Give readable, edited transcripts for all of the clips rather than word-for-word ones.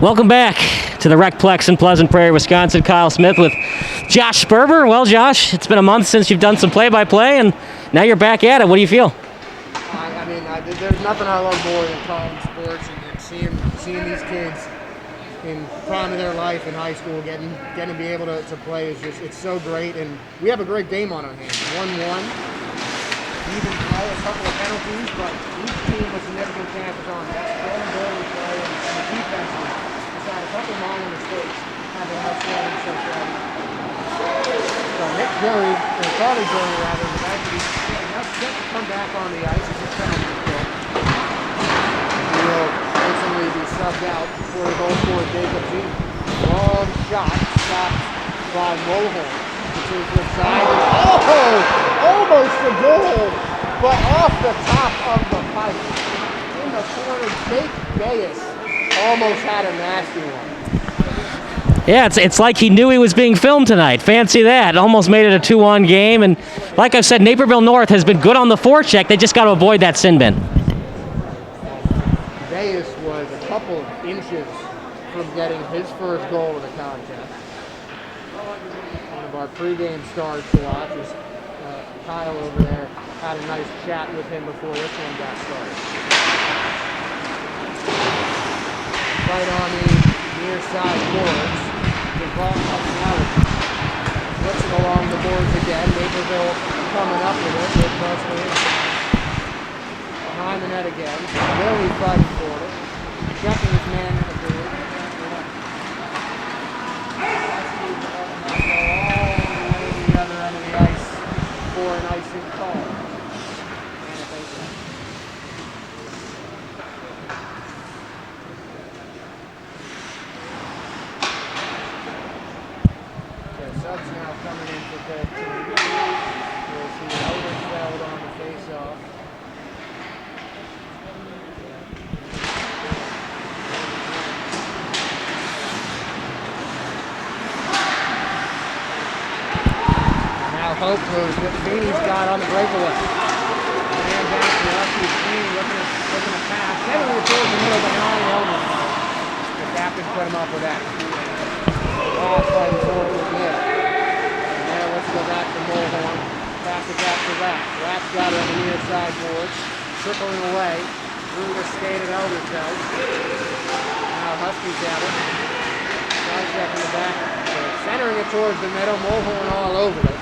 Welcome back to the Recplex in Pleasant Prairie, Wisconsin. Kyle Smith with Josh Sperber. Well, Josh, it's been a month since you've done some play-by-play, and now you're back at it. What do you feel? There's nothing I love more than calling sports and seeing these kids in prime of their life in high school getting to be able to play is just, it's so great. And we have a great game on our hands. 1-1. Even a couple of penalties, but each team with significant chances on that. Going goalie play and the defense has had a couple of minor mistakes, having no scoring so far. So Nick Jury, or Charlie Jury rather, is actually set to come back on the ice. He's just penalty kill. He will instantly be subbed out for the goal scorer Jacob G. Long shot stopped by Mulholland. To the side. Oh! Almost a goal, but off the top of the pipe. In the corner, Jake Gaius almost had a nasty one. Yeah, it's like he knew he was being filmed tonight. Fancy that. Almost made it a 2-1 game. And like I've said, Naperville North has been good on the forecheck. They just got to avoid that sin bin. Gaius was a couple of inches from getting his first goal of the contest. One of our pregame stars to watch is Kyle over there. Had a nice chat with him before this one got started. Right on the near side boards. Flips it along the boards again. Naperville coming up with it. With Presley behind the net again. Really fighting for it. Checking his man in the board. For an icing call. And a face off. Okay, subs now coming in for both teams. We'll see Elderfeld on the face off. Hope moves that Feeney's got on the breakaway. Man back to Rusty Feeney looking to pass. Heavily towards the middle behind Elmer. The captain put him up with that. Last fighting forward was there. And now let's go back to Mulholland. Pass it back to Rapp. Rapp's got it on the near side board. Trickling away through the skate at Elderfeld. Now Huskies have it. Project in the back. Centering it towards the middle. Mulholland all over it.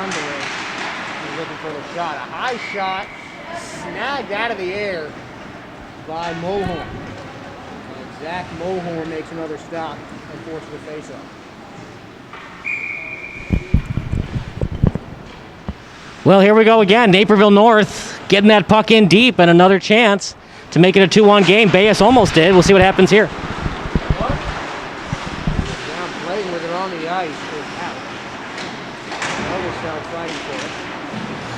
He's looking for the shot. A high shot, snagged out of the air by Mulholland. And Zach Mulholland makes another stop and forces the face-off. Well, here we go again. Naperville North getting that puck in deep and another chance to make it a 2-1 game. Bayes almost did. We'll see what happens here. Now playing with it on the ice is out. Elderfeld fighting for it.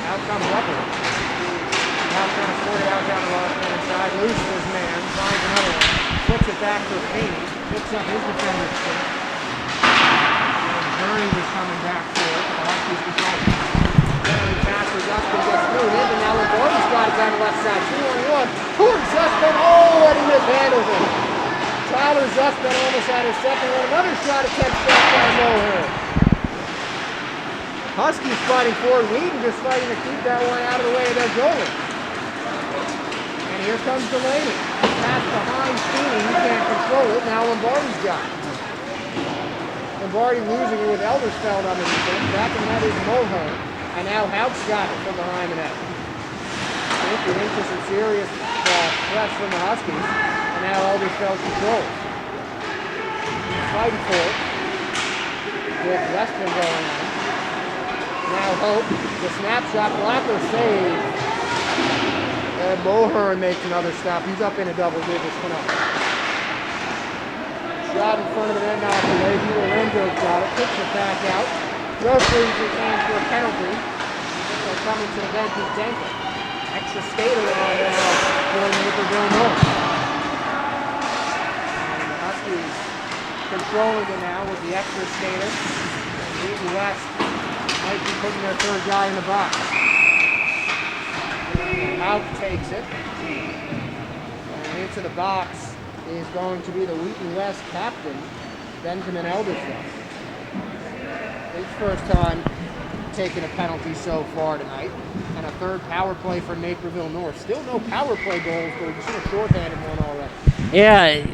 Out comes Upper. Now trying to sort it out down the left-hand side. Loses his man. Finds another one. Flips it back for Feeney. Picks up his defender's stick. Gurney was coming back for it. The Huskies control it. Gurney passes up and gets through it. And now Lombardi's got it down the left side. 2-on-1. Towards Zussman. Oh, and he mishandles it. Tyler Zussman almost had his second one. Another shot attempt stopped by Mulholland. Huskies fighting for it. Wheaton just fighting to keep that one out of the way of their goalie. And here comes Delaney. Pass behind Feeney. He can't control it. Now Lombardi's got it. Lombardi losing it with Eldersfeld on the defense. Back in that is Mulholland. And now Hout's got it from behind the net. I think into some serious press from the Huskies. And now Eldersfeld controls. He's fighting for it. With Westman going on. Now Hope, the snapshot blocker save. And Mulholland makes another stop. He's up into double digits tonight. Shot in front of the net now for Leahy. Lorenzo's got it. Kicks it back out. Referees his hands for a penalty. So coming to the bench is Denker. Extra skater on now for Naperville North. And the Huskies controlling it now with the extra skater. And Wheaton West might be putting their third guy in the box. Hout takes it. into the box is going to be the Wheaton West captain, Benjamin Eldersville. His first time taking a penalty so far tonight, and a third power play for Naperville North. Still no power play goals, but we've seen a shorthanded one already. Yeah,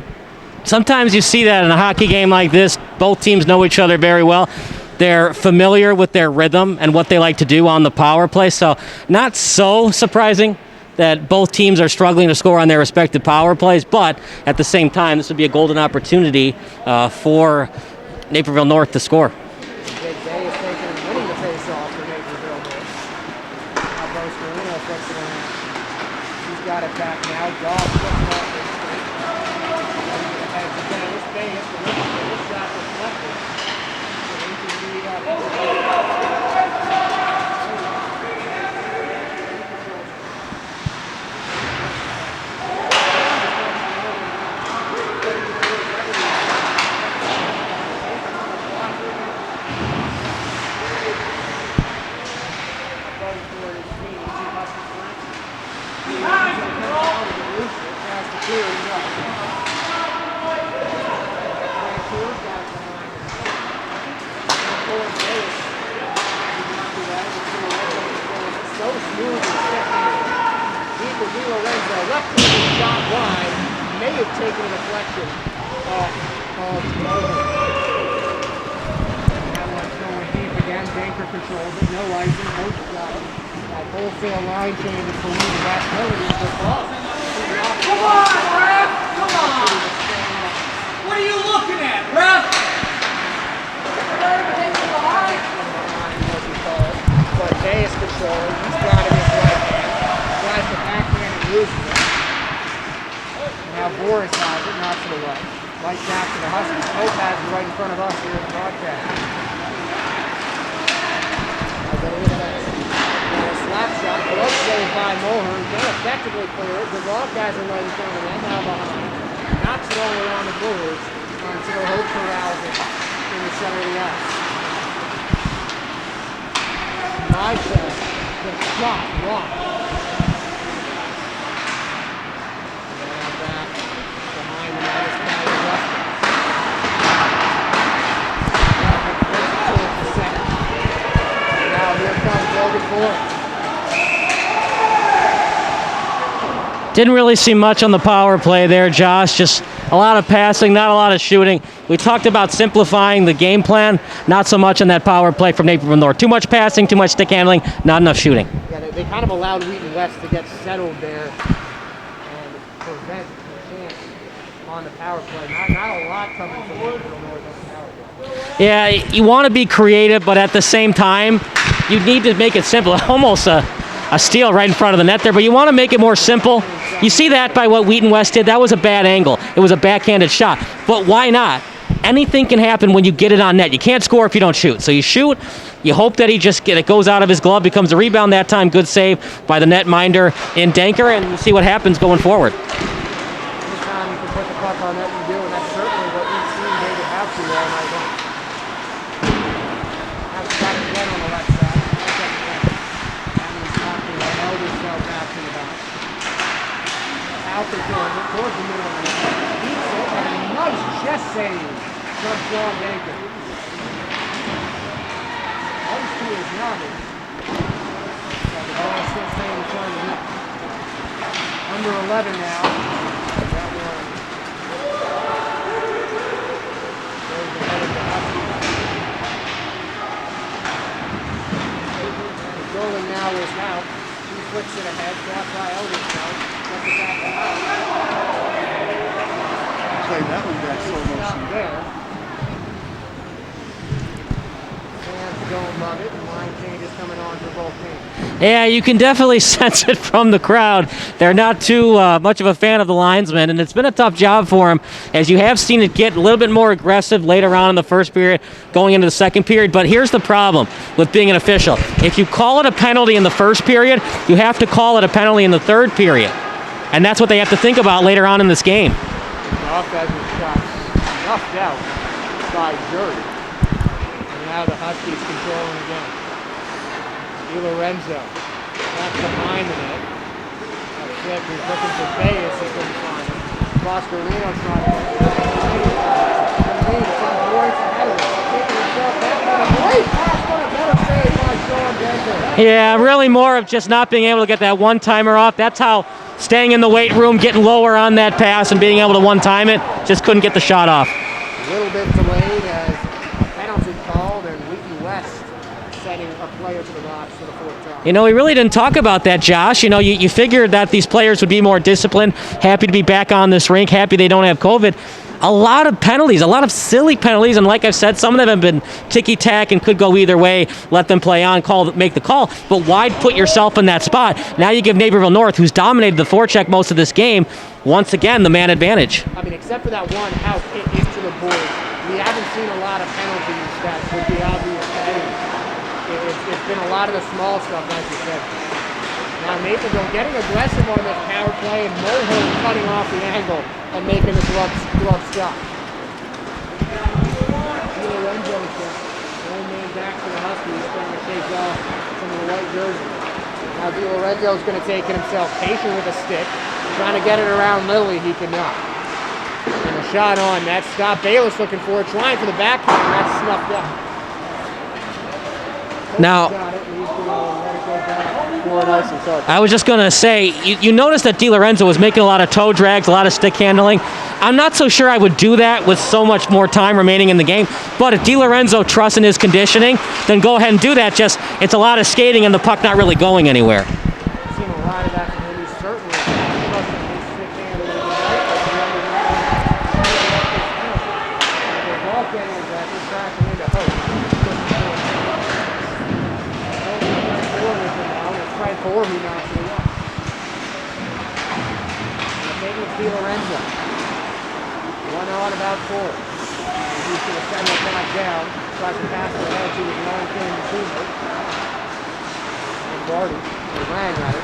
sometimes you see that in a hockey game like this. Both teams know each other very well. They're familiar with their rhythm and what they like to do on the power play, so not so surprising that both teams are struggling to score on their respective power plays, but at the same time, this would be a golden opportunity for Naperville North to score. Big Day is taking and winning the face-off for Naperville North. Now Boscarino flips it around. He's got it back now. Dog flips it off his street. Ahead to Dennis Bayes. The shot deflected. Left-handed shot wide, may have taken a deflection off of Mohan. That one's going deep again. Danker controls it. No icing. Coach got it. That wholesale line changes for Wheaton West. Penalties for Paul. Come on, ref! Come on! What are you looking at, ref? But Bayes controls. He's got it in his right hand. Tries to backhand and loses it. Now Boris has it, not to the right. Right back to the Huskies. Pope has it right in front of us here in the broadcast. A slap shot, glove saved by Mulhern. Can't effectively clear it. The Bobcats are right in front of them, now behind. Knocks it all around the boards until Hope corrals it in the center of the ice. My shot, the shot blocked. Didn't really see much on the power play there, Josh. Just a lot of passing, not a lot of shooting. We talked about simplifying the game plan, not so much on that power play from Naperville North. Too much passing, too much stick handling, not enough shooting. Yeah, they kind of allowed Wheaton West to get settled there and prevent the chance on the power play. Not a lot coming from Naperville North on the power play. Yeah, you want to be creative, but at the same time, you need to make it simple. Almost a steal right in front of the net there, but you want to make it more simple. You see that by what Wheaton West did. That was a bad angle. It was a backhanded shot. But why not? Anything can happen when you get it on net. You can't score if you don't shoot. So you shoot, you hope that it goes out of his glove, becomes a rebound that time. Good save by the netminder in Danker, and we'll see what happens going forward. Anytime you can put the puck on net, you do, and that's certainly what we've seen David have to all night long. Have got it again on the left side. Out the corner, towards the middle of the net. Beats it, and a nice chest save from John Danker. Ice to his novice. But the ball still staying in front of the net. Under 11 now. That one goes ahead of the Huskies. The goalie now is out. He flicks it ahead, brought by Eldersville. Play that one back slow motion. There. Fans don't love it. Line changes coming on for both teams. Yeah, you can definitely sense it from the crowd. They're not too much of a fan of the linesman, and it's been a tough job for him, as you have seen it get a little bit more aggressive later on in the first period, going into the second period. But here's the problem with being an official. If you call it a penalty in the first period, you have to call it a penalty in the third period. And that's what they have to think about later on in this game. The offensive shot snuffed out by Jury. And now the Huskies controlling again. Di Lorenzo back behind the net. That flip is looking for Bayes. He couldn't find him. Boscarino's trying to get it. Some points ahead of him. Taking himself back on a great pass, what a better save by Sean Denker. Yeah, really more of just not being able to get that one-timer off. That's how staying in the weight room, getting lower on that pass and being able to one-time it, just couldn't get the shot off. A little bit delayed as a penalty called and Wheaton West setting a player to the box for the fourth time. You know, we really didn't talk about that, Josh. You know, you figured that these players would be more disciplined, happy to be back on this rink, happy they don't have COVID. A lot of penalties, a lot of silly penalties, and like I've said, some of them have been ticky-tack and could go either way. Let them play on, make the call, but why put yourself in that spot? Now you give Naperville North, who's dominated the forecheck most of this game, once again, the man advantage. I mean, except for that one out into the board, we haven't seen a lot of penalties that would be obvious to anyone. It's been a lot of the small stuff, like you said. Now Naperville getting aggressive on this power play and Mulholland cutting off the angle and making the glove stop. DiLorenzo's old man back for the Huskies, going to take off some of the white jerseys. Now DiLorenzo's going to take it himself, patient with a stick, trying to get it around Lilly, he cannot. And a shot on, that's Scott Bayless looking for it, trying for the backhand, and that's snuffed out. Now, I was just going to say, you notice that DiLorenzo was making a lot of toe drags, a lot of stick handling. I'm not so sure I would do that with so much more time remaining in the game, but if DiLorenzo trusts in his conditioning, then go ahead and do that. Just, it's a lot of skating and the puck not really going anywhere. I've seen a lot of that from him. He's certainly trusting his stick handling. The ball handling that, he's cracking into hope. Right forward, he knocks it up. Taking it to DiLorenzo. 1 on about 4. He's going to send it back down. Tries to pass it ahead to his long-term teammate. And Barty, or Ryan rather.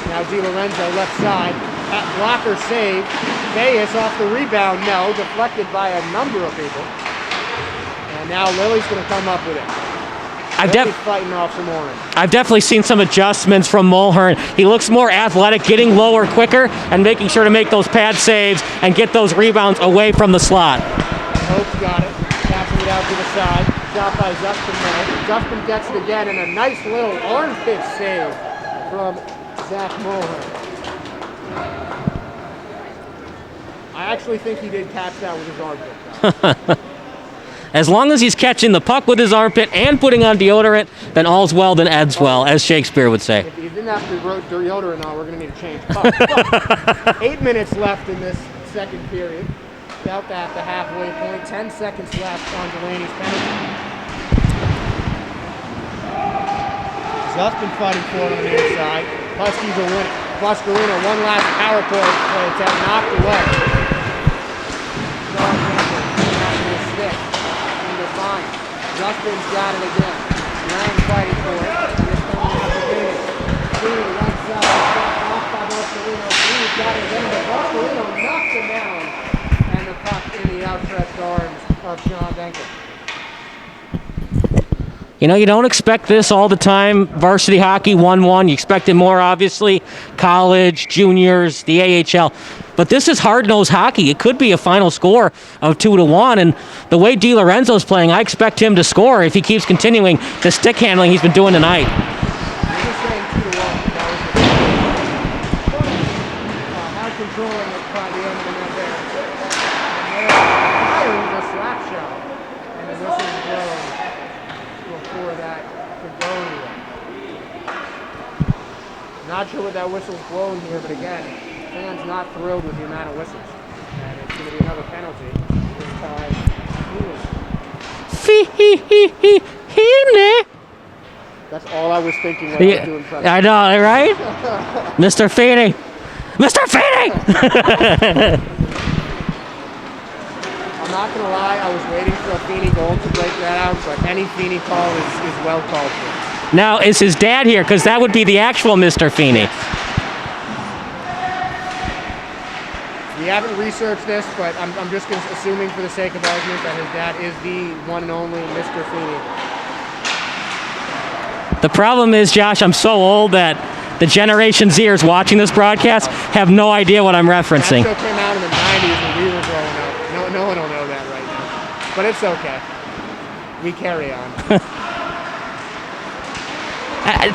Now DiLorenzo left side. That blocker save. Bayes off the rebound. No, deflected by a number of people. And now Lilly's going to come up with it. Fighting off some orange. I've definitely seen some adjustments from Mulholland. He looks more athletic, getting lower quicker, and making sure to make those pad saves and get those rebounds away from the slot. Hope's got it. Passing it out to the side. Shot by Zustin now. Zustin gets it again, and a nice little armpit save from Zach Mulholland. I actually think he did catch that with his armpit. As long as he's catching the puck with his armpit and putting on deodorant, then all's well, then ad's well, as Shakespeare would say. If he didn't have to wrote deodorant on, we're going to need to change pucks. But 8 minutes left in this second period. About at the halfway point. 10 seconds left on Delaney's penalty. Zustin fighting for it on the inside. Huskies are winning. Boscarino, one last power play attempt, knocked away. Justin's got it again. Lang fighting for it. Here's coming out to Feeney. Feeney right side. Off by Boscarino. Feeney's got it again, but Boscarino knocks him down. And the puck in the outstretched arms of Sean Denker. You know, you don't expect this all the time. Varsity hockey 1-1. You expect it more, obviously. College, juniors, the AHL. But this is hard-nosed hockey. It could be a final score of 2-1. And the way DiLorenzo's playing, I expect him to score if he keeps continuing the stick handling he's been doing tonight. You're saying 2-1. How controlling it by the end of the net there. And they're firing the slap shot. And the whistle's blown before that could go anywhere. Not sure what that whistle's blown here, but again, fans not thrilled with the amount of whistles. And it's going to be another penalty. This time, that's all I was thinking when I was doing press. I know, right? Mr. Feeney. Mr. Feeney! I'm not going to lie, I was waiting for a Feeney goal to break that out, but any Feeney call is well called for. Now, is his dad here? Because that would be the actual Mr. Feeney. We haven't researched this, but I'm just assuming for the sake of argument that his dad is the one and only Mr. Feeney. The problem is, Josh, I'm so old that The Generation Zers watching this broadcast have no idea what I'm referencing. That show came out in the 90s when we were growing up. No one will know that right now. But it's okay. We carry on.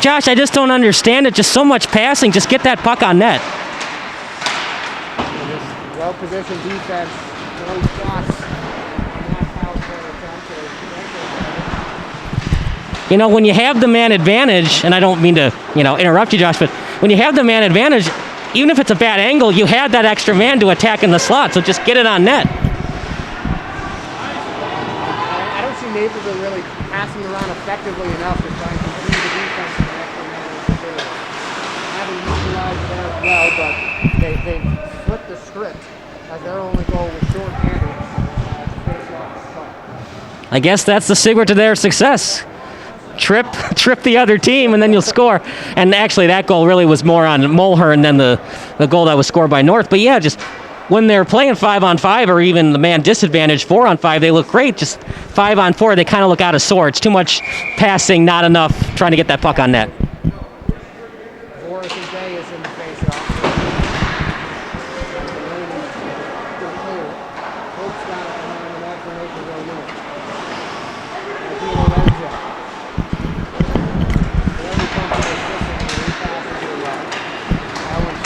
Josh, I just don't understand it. Just so much passing. Just get that puck on net. Just well-positioned defense. No shots. On that power play attempt. You know, when you have the man advantage, and I don't mean to, interrupt you, Josh, but when you have the man advantage, even if it's a bad angle, you have that extra man to attack in the slot, so just get it on net. I don't see Naperville really passing around effectively enough to try and continue the defense in the extra man to do it. Haven't utilized it as well, but they flipped the script as their only goal was short-handed to finish off the puck. I guess that's the secret to their success. Trip the other team, and then you'll score. And actually, that goal really was more on Mulhern than the goal that was scored by North. But yeah, just when they're playing 5-on-5 or even the man disadvantage 4-on-5, they look great. Just 5-on-4, they kind of look out of sorts. Too much passing, not enough trying to get that puck on net. Boris and Day is in the face-off. Hope's got it behind the net for Naperville North.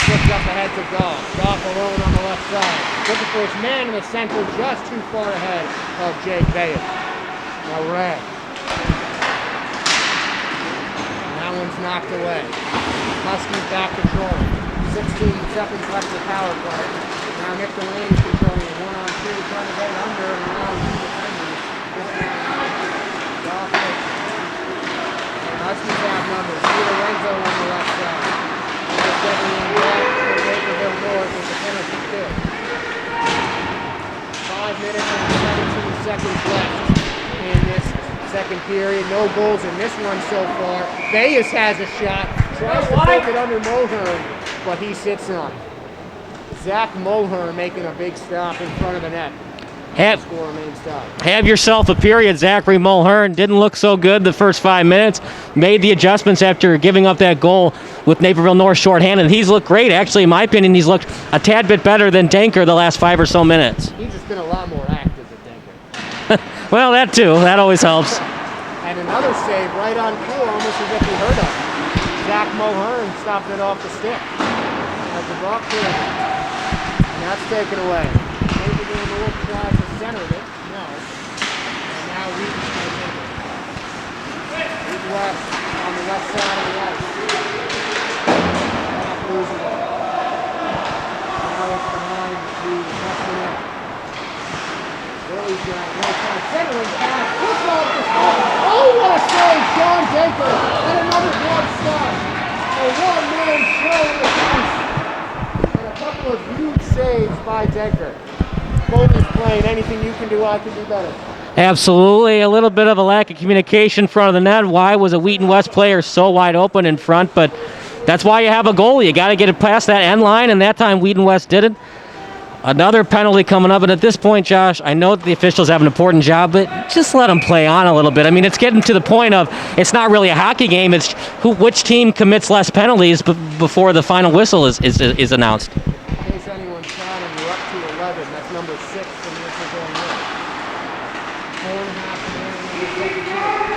Flipped up ahead to Goff. Goff alone on the left side. Looking for his man in the center, just too far ahead of Jake Bayes. Now Red. And that one's knocked away. Huskies back controlling. 16 seconds left of the power play. Now Nick Delaney's controlling it. 1-on-2, trying to get it under and around two defenders. Goff takes it. Huskies have numbers. Lorenzo on the left side. Everyone back for Naperville North with the penalty kick. 5 minutes and 17 seconds left in this second period. No goals in this one so far. Bayes has a shot. Tries to poke it under Mulhern, but he sits on it. Zach Mulhern making a big stop in front of the net. Score remains tied. Have yourself a period. Zachary Mulhern didn't look so good the first 5 minutes. Made the adjustments after giving up that goal with Naperville North shorthanded. He's looked great. Actually, in my opinion, he's looked a tad bit better than Denker the last 5 or so minutes. He's just been a lot more active than Denker. Well, that too. That always helps. And another save right on cue, almost as if he heard of it. Zach Mulhern stopped it off the stick as the ball cleared. And that's taken away. Naperville North tries to center it. No. And now Wheaton's going to take it. Wheaton West on the left side of the ice. Not losing it. Now it's behind the freshman net. Willie's got no time. Centering pass. Push off the spot. Oh, what a save, Sean Denker. And another block stop. A one-man show in the ice. And a couple of huge saves by Denker. Goldie's playing. Anything you can do, I can do better. Absolutely. A little bit of a lack of communication in front of the net. Why was a Wheaton West player so wide open in front? But that's why you have a goalie. You got to get it past that end line, and that time Wheaton West did it. Another penalty coming up, and at this point, Josh, I know that the officials have an important job, but just let them play on a little bit. I mean, it's getting to the point of it's not really a hockey game. It's which team commits less penalties before the final whistle is announced. In case anyone's counting, you're up to 11. That's number 6 from this is going in. 4.5 minutes in the second period.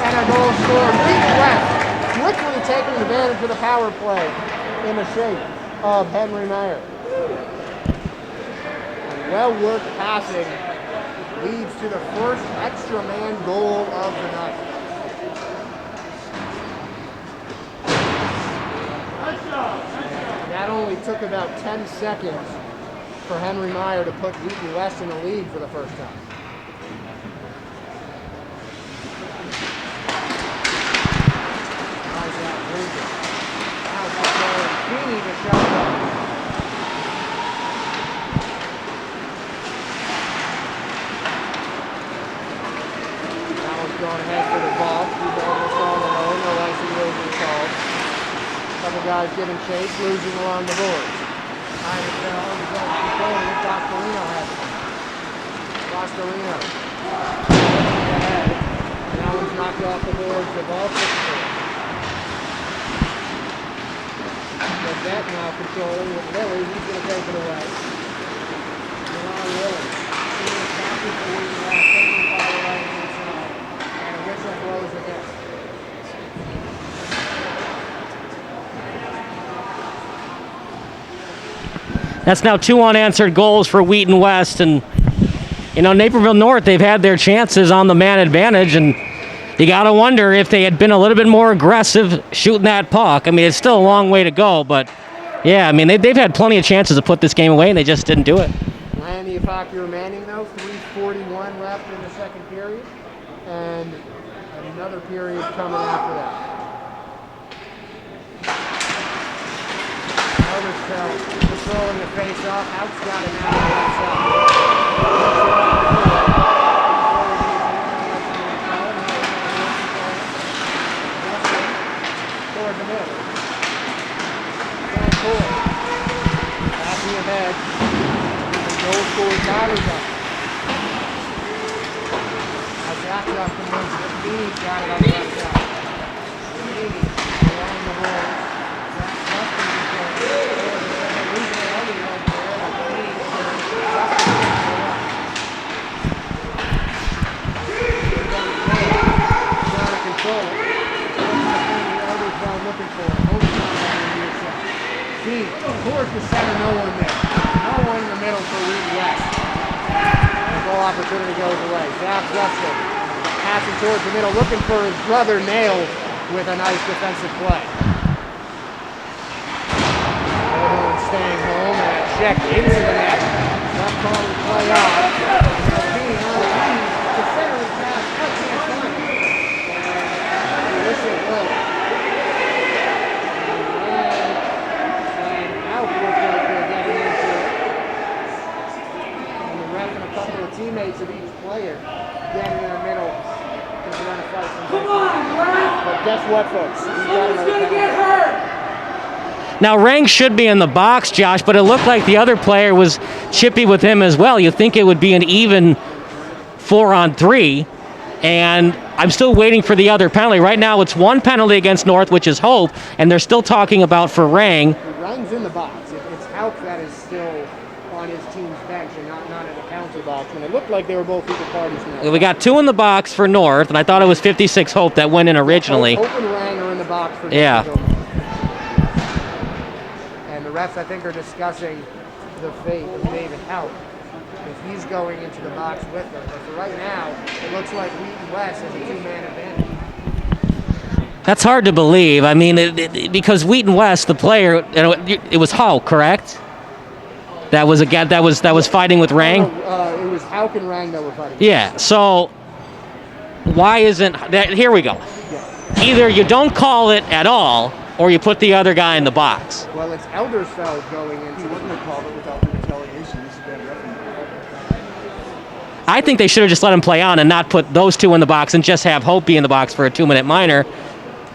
And a goal scored. Wheaton West quickly taking advantage of the power play in the shape of Henry Meyer. And well-worked passing leads to the first extra man goal of the night. That only took about 10 seconds for Henry Meyer to put Wheaton West in the lead for the first time. Feeney to shut it up. Now it's going ahead for the ball. He's almost all alone. No icing movement called. Couple guys giving chase, losing along the boards. Behind the bell, he's going to control it. Boscolino has it. Boscolino. Ahead. knocked off the boards. The ball flipped forward. That now controlling with Lily. He's going to take it away. Ron Lily. He is captain for Wheaton West. Taking by the right hand side. And a whistle blows again. That's now 2 unanswered goals for Wheaton West. And, you know, Naperville North, they've had their chances on the man advantage. And you got to wonder if they had been a little bit more aggressive shooting that puck. I mean, it's still a long way to go. But, yeah, I mean, they've had plenty of chances to put this game away, and they just didn't do it. Randy Apaki remaining, though. 3:41 left in the second period. And another period coming after that. Eldersfeld controlling the face-off. Hout's got it now on the left side. Toward the middle. Van Coy. Passing ahead. The goal scorer Tyler's up. Now Jack Justin moves it. Beanie's got it on the left side. Beanie along the wall. Jack Justin is going. Looking for it. Towards the center, no one there. No one in the middle for Wheaton West. The goal opportunity goes away. Zach Justin passing towards the middle, looking for his brother Nail with a nice defensive play. Everyone staying home and a check into the net. Left call to play on. Being on the lead, the center is pass. Can't find it. And the whistle blows. Teammates of each player getting in the middle because they're going to fight. Come on, Rang! But guess what, folks? Someone's going to get hurt! Now, Rang should be in the box, Josh, but it looked like the other player was chippy with him as well. You think it would be an even 4-on-3, and I'm still waiting for the other penalty. Right now, it's one penalty against North, which is Hope, and they're still talking about for Rang. Rang's in the box. It's Houck that is still on his team's bench and not in the counter box. And it looked like they were both equal parties now. We got 2 in the box for North, and I thought it was 56 Hope that went in originally. Hope and Rang are in the box for yeah. And the refs, I think, are discussing the fate of David Houck if he's going into the box with them. But for right now, it looks like Wheaton West has a 2-man advantage. That's hard to believe. I mean, because Wheaton West, the player, it was Houck, correct? That was a guy that was fighting with Rang. It was Houck and Rang that were fighting. Yeah. So why isn't that? Here we go. Yeah. Either you don't call it at all, or you put the other guy in the box. Well, it's Eldersfeld going into. He wouldn't have called it without the retaliation. This is bad refereeing. I think they should have just let him play on and not put those 2 in the box and just have Hope be in the box for a 2-minute minor.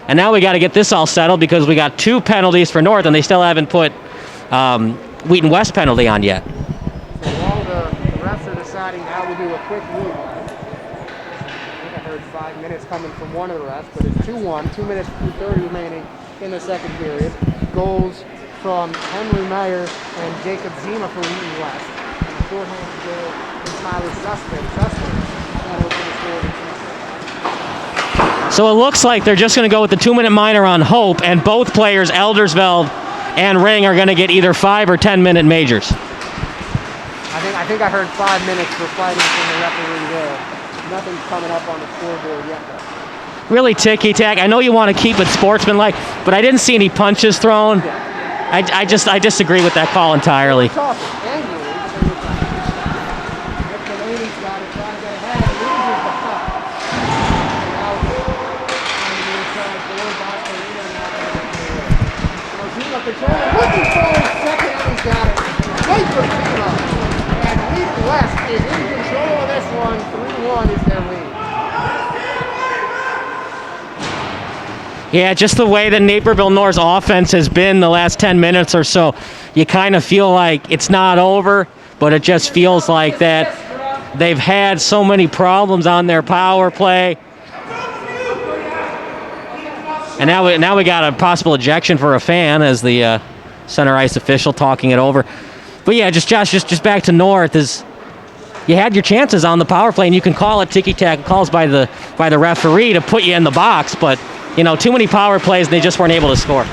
And now we got to get this all settled because we got 2 penalties for North, and they still haven't put Wheaton West penalty on yet. So while the refs are deciding how to do a quick move, I think I heard 5 minutes coming from one of the refs, but it's 2-1, 2 minutes and 30 remaining in the second period. Goals from Henry Meyer and Jacob Zima for Wheaton West. And the shorthanded goal from Tyler Sussman. Sussman that opened the score. So it looks like they're just going to go with the 2-minute minor on Hope, and both players, Eldersveld and Rang, are going to get either 5 or 10-minute majors. I think I heard 5 minutes for fighting from the referee there. Nothing's coming up on the scoreboard yet, though. Really ticky-tack. I know you want to keep it sportsmanlike, but I didn't see any punches thrown. Yeah. I disagree with that call entirely. Talking angrily. Nick Delaney's got it, trying to get ahead, loses the puck. Now on the inside, forward by Farina, now Zima controlling, looking for his second, and he's got it. Wait for Zima. And Wheaton West is in control of this one. 3-1 is their lead. Yeah, just the way that Naperville North's offense has been the last 10 minutes or so, you kind of feel like it's not over, but it just feels like that they've had so many problems on their power play. And now we got a possible ejection for a fan as the center ice official talking it over. But yeah, Josh, just back to North is you had your chances on the power play, and you can call it ticky-tack calls by the referee to put you in the box, but too many power plays and they just weren't able to score.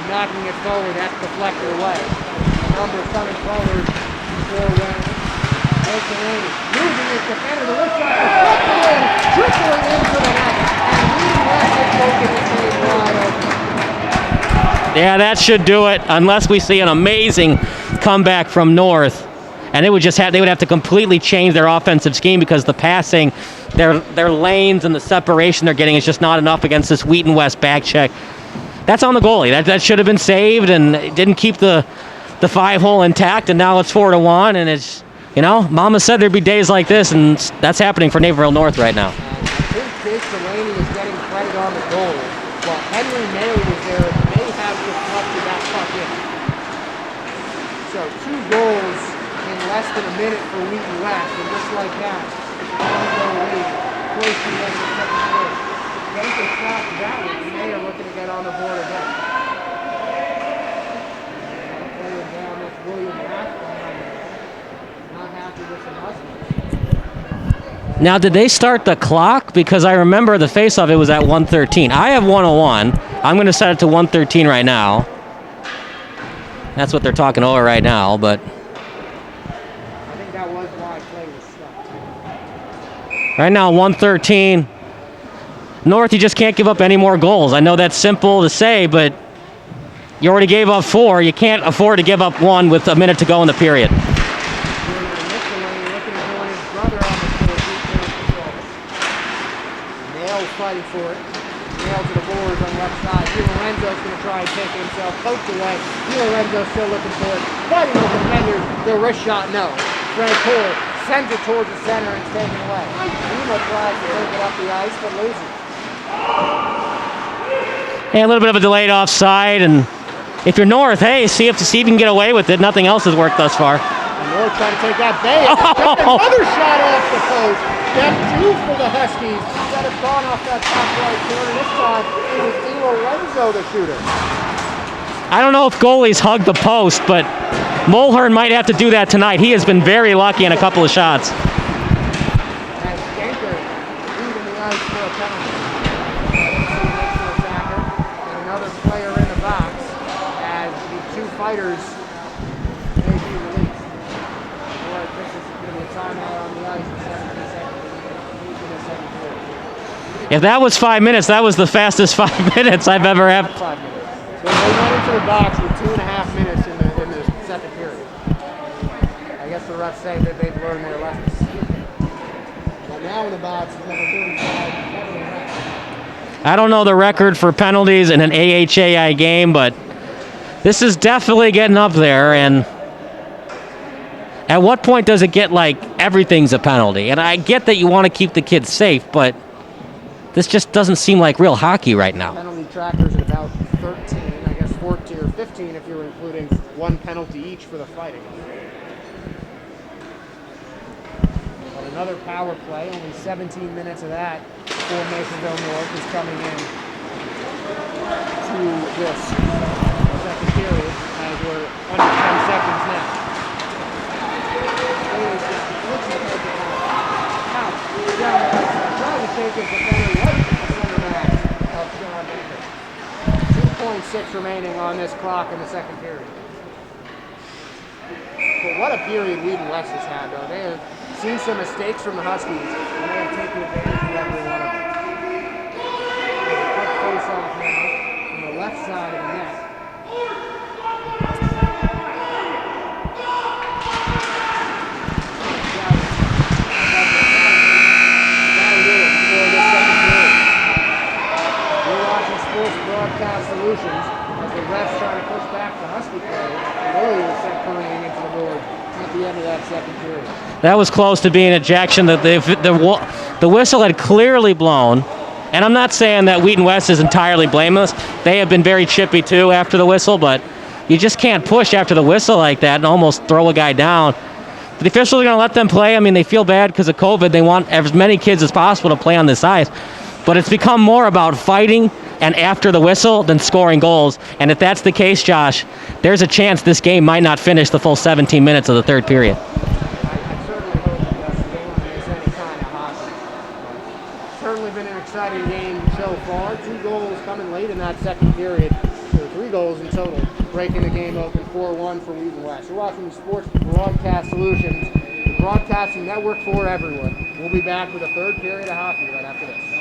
Knocking it forward, that's deflected away. Numbers coming forward for Wheaton. Losing his defender, the wrist shot deflected in, trickling into the net, and Wheaton West is poking his game wide open. Yeah, that should do it, unless we see an amazing comeback from North. And they would have to completely change their offensive scheme because the passing, their lanes and the separation they're getting is just not enough against this Wheaton West back check. That's on the goalie. That should have been saved, and it didn't keep the 5-hole intact, and now it's 4-1, and it's, Mama said there'd be days like this, and that's happening for Naperville North right now. I think Jake Delaney is getting credit on the goal, while Henry Mary was there and may have deflected that puck in. So 2 goals in less than a minute for Wheaton West, and just like that, it's a 1-goal lead. Close to the second period. They can stop that one, and they are looking to get on the board again. Playing down this William Rathbone, not happy with some hustlers. Now, did they start the clock? Because I remember the face-off, it was at 1:13. I have 1:01. I'm going to set it to 1:13 right now. That's what they're talking over right now, but... I think that was why play was stopped. Right now, 1:13. North, you just can't give up any more goals. I know that's simple to say, but you already gave up 4. You can't afford to give up 1 with a minute to go in the period. Nail's fighting for it. Nail to the boards on the left side. Lorenzo's going to try and take it himself. Poked away. Lorenzo's still looking for it. Fighting with the defenders. The wrist shot, no. Frank Poole sends it towards the center and it's taken away. Lima tries to take it up the ice, but loses. Yeah, a little bit of a delayed offside, and if you're North, hey, see if you can get away with it. Nothing else has worked thus far. North trying to take that bait. Another shot off the post. That's 2 for the Huskies. That have gone off that top right corner. This time it was Di Lorenzo, the shooter. I don't know if goalies hug the post, but Mulhern might have to do that tonight. He has been very lucky in a couple of shots. And Skanker leaving the ice for a penalty. And another player in the box as the 2 fighters may be released. Boy, this is going to be a timeout on the ice in 17 seconds. In the second period. If that was 5 minutes, that was the fastest 5 minutes I've ever had. 5 minutes. So they went into the box with 2.5 minutes in the second period. I guess the refs say that they've learned their lessons. But now in the box is number 35. I don't know the record for penalties in an AHAI game, but this is definitely getting up there. And at what point does it get like everything's a penalty? And I get that you want to keep the kids safe, but this just doesn't seem like real hockey right now. Penalty trackers at about 13, I guess 14 or 15 if you're including 1 penalty each for the fighting. But another power play, only 17 minutes of that for Naperville North is coming in to this second period as we're under 10 seconds now. Trying to take his defender right to the center mass of John Baker. 2.6 remaining on this clock in the second period. But what a period Wheaton West has had, though. They have seen some mistakes from the Huskies, and they have taken advantage of every one of them. There's a quick face-off now from the left side of the net. Broadcast Solutions as the refs try to push back the Husky play. Lily was sent careening into the board at the the end of that second period. That was close to being ejection. The whistle had clearly blown. And I'm not saying that Wheaton West is entirely blameless. They have been very chippy too after the whistle, but you just can't push after the whistle like that and almost throw a guy down. The officials are going to let them play. I mean, they feel bad because of COVID. They want as many kids as possible to play on this ice. But it's become more about fighting and after the whistle than scoring goals. And if that's the case, Josh, there's a chance this game might not finish the full 17 minutes of the third period. I certainly hope that they don't miss any kind of hockey. Certainly been an exciting game so far. 2 goals coming late in that second period. There were 3 goals in total, breaking the game open 4-1 for Wheaton West. You're watching the Sports Broadcast Solutions, the broadcasting network for everyone. We'll be back with a third period of hockey right after this.